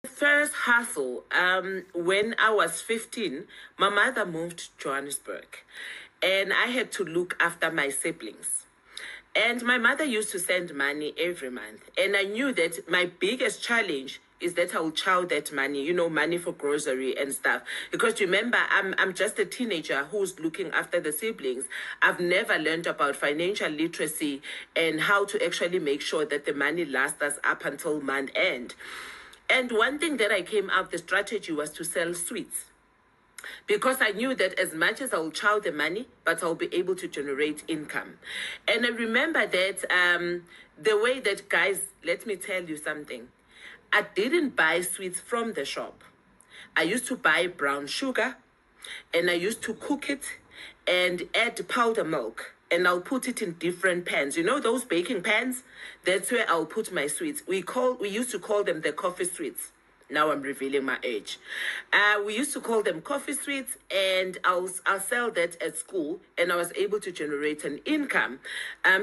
First hustle, when I was 15, my mother moved to Johannesburg and I had to look after my siblings. And my mother used to send money every month. And I knew that my biggest challenge is that I will chow that money, money for grocery and stuff. Because remember, I'm just a teenager who's looking after the siblings. I've never learned about financial literacy and how to actually make sure that the money lasts us up until month end. And one thing that I came up, the strategy was to sell sweets. Because I knew that as much as I'll chow the money, but I'll be able to generate income. And I remember that the way that, guys, let me tell you something. I didn't buy sweets from the shop. I used to buy brown sugar and I used to cook it and add powder milk. And I'll put it in different pans. You know those baking pans? That's where I'll put my sweets. We used to call them the coffee sweets. Now I'm revealing my age. We used to call them coffee sweets, and I'll sell that at school, and I was able to generate an income.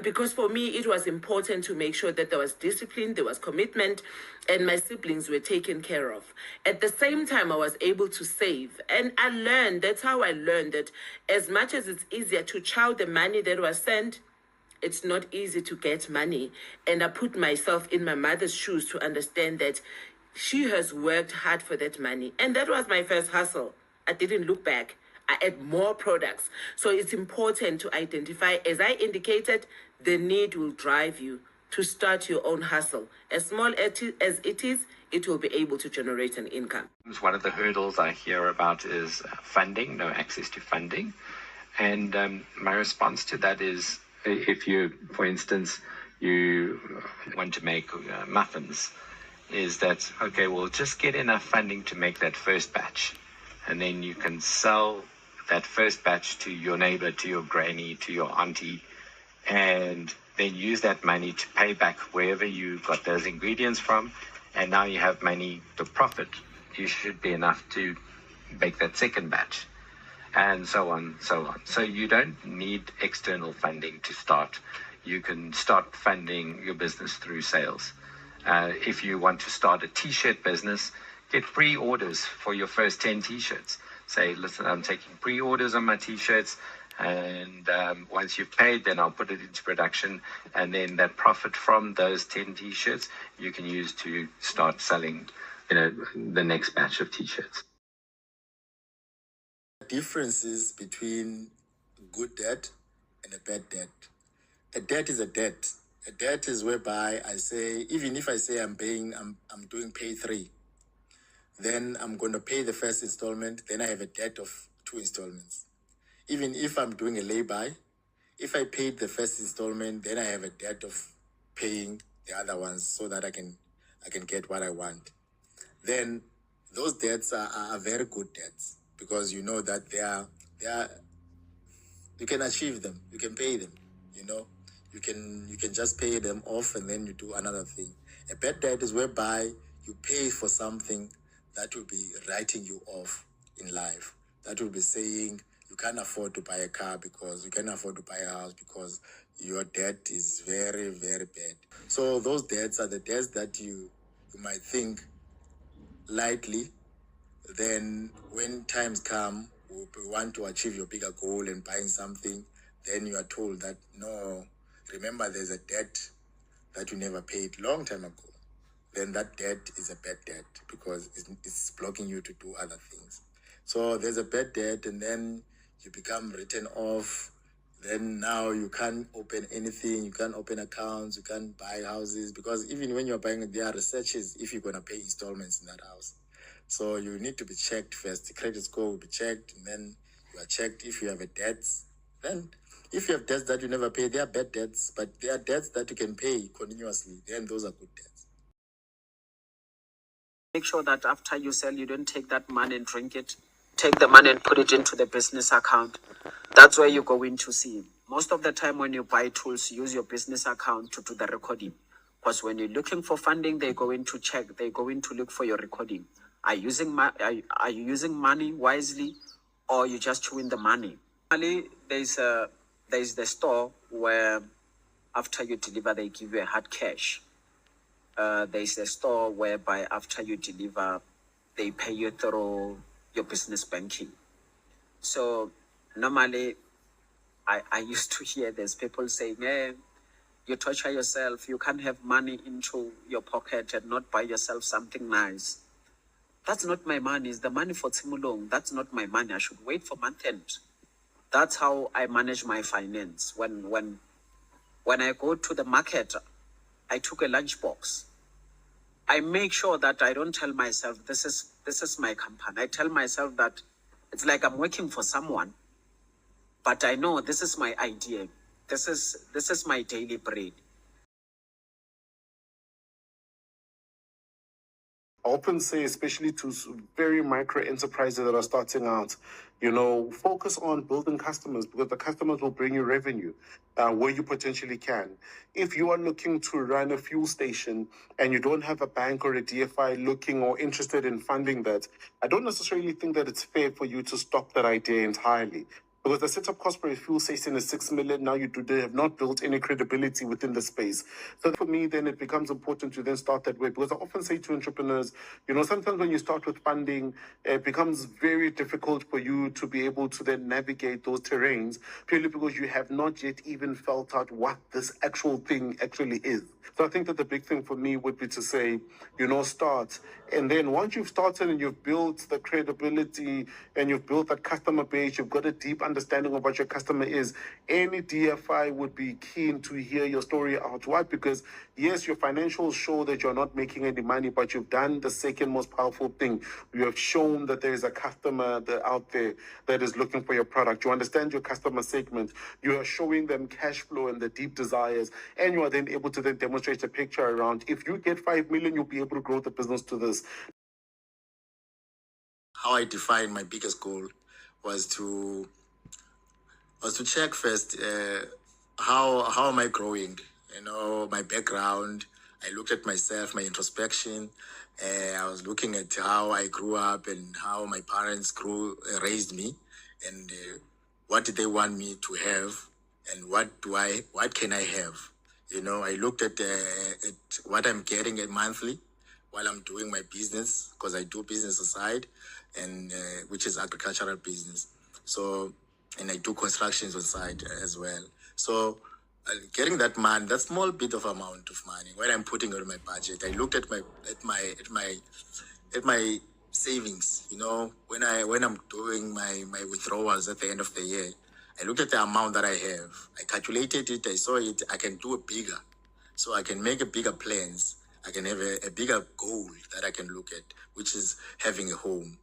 Because for me, it was important to make sure that there was discipline, there was commitment, and my siblings were taken care of. At the same time, I was able to save, and I learned. That's how I learned that as much as it's easier to chow the money that was sent, it's not easy to get money. And I put myself in my mother's shoes to understand that she has worked hard for that money. And that was my first hustle. I didn't look back. I add more products. So it's important to identify, as I indicated, the need will drive you to start your own hustle. As small as it is, it will be able to generate an income. One of the hurdles I hear about is funding, no access to funding. And my response to that is, if you, for instance, you want to make muffins, is that, okay, well, just get enough funding to make that first batch. And then you can sell that first batch to your neighbor, to your granny, to your auntie, and then use that money to pay back wherever you got those ingredients from. And now you have money, the profit, you should be enough to bake that second batch, and so on, so on. So you don't need external funding to start. You can start funding your business through sales. If you want to start a t-shirt business, get pre-orders for your first 10 t-shirts. Say, listen, I'm taking pre-orders on my t-shirts, and once you've paid, then I'll put it into production, and then that profit from those 10 t-shirts you can use to start selling, the next batch of t-shirts. Differences between good debt and a bad debt. A debt is a debt. A debt is whereby I say, even if I say I'm doing pay 3, then I'm going to pay the first installment, then I have a debt of 2 installments. Even if I'm doing a lay-by, if I paid the first installment, then I have a debt of paying the other ones so that I can get what I want. Then those debts are very good debts, because you know that they are you can achieve them, you can pay them, you can just pay them off and then you do another thing. A bad debt is whereby you pay for something that will be writing you off in life. That will be saying you can't afford to buy a car, because you can't afford to buy a house, because your debt is very, very bad. So those debts are the debts that you might think lightly. Then when times come, you want to achieve your bigger goal and buying something, then you are told that, no, remember there's a debt that you never paid long time ago. Then that debt is a bad debt, because it's blocking you to do other things. So there's a bad debt, and then you become written off. Then now you can't open anything, you can't open accounts, you can't buy houses, because even when you're buying, there are researches if you're going to pay installments in that house. So you need to be checked first. The credit score will be checked, and then you are checked if you have a debt. Then if you have debts that you never pay, they are bad debts, but they are debts that you can pay continuously. Then those are good debts. Make sure that after you sell, you don't take that money and drink it. Take the money and put it into the business account. That's where you're going to see. Most of the time when you buy tools, use your business account to do the recording. Because when you're looking for funding, they're going to check. They're going to look for your recording. Are you using money wisely, or you just chewing the money? Finally, there's the store where after you deliver, they give you a hard cash. there's a store whereby after you deliver, they pay you through your business banking. So normally, I used to hear there's people saying, hey, you torture yourself, you can't have money into your pocket and not buy yourself something nice. That's not my money, it's the money for Timulong. That's not my money. I should wait for month end. That's how I manage my finance. When I go to the market, I took a lunchbox. I make sure that I don't tell myself this is my company. I tell myself that it's like I'm working for someone, but I know this is my idea. This is my daily bread. I often say, especially to very micro enterprises that are starting out, focus on building customers, because the customers will bring you revenue where you potentially can. If you are looking to run a fuel station and you don't have a bank or a DFI looking or interested in funding that, I don't necessarily think that it's fair for you to stop that idea entirely. Because the setup cost for a fuel station is 6 million. Now they have not built any credibility within the space. So for me, then it becomes important to then start that way. Because I often say to entrepreneurs, sometimes when you start with funding, it becomes very difficult for you to be able to then navigate those terrains, purely because you have not yet even felt out what this actual thing actually is. So I think that the big thing for me would be to say, start. And then once you've started and you've built the credibility and you've built that customer base, you've got a deep understanding of what your customer is, any DFI would be keen to hear your story out. Why? Because yes, your financials show that you're not making any money, but you've done the second most powerful thing. You have shown that there is a customer out there that is looking for your product. You understand your customer segment. You are showing them cash flow and the deep desires, and you are then able to then demonstrate a picture around, if you get 5 million, you'll be able to grow the business to this. How I defined my biggest goal was to check first how am I growing, my background. I looked at myself, my introspection. I was looking at how I grew up and how my parents raised me, and what did they want me to have, and what can I have. I looked at what I'm getting monthly while I'm doing my business, because I do business aside, and which is agricultural business. So, and I do constructions on side as well. So, getting that small bit of amount of money, when I'm putting on my budget, I looked at my savings. When I'm doing my withdrawals at the end of the year, I looked at the amount that I have. I calculated it. I saw it. I can do it bigger, so I can make a bigger plans. I can have a bigger goal that I can look at, which is having a home.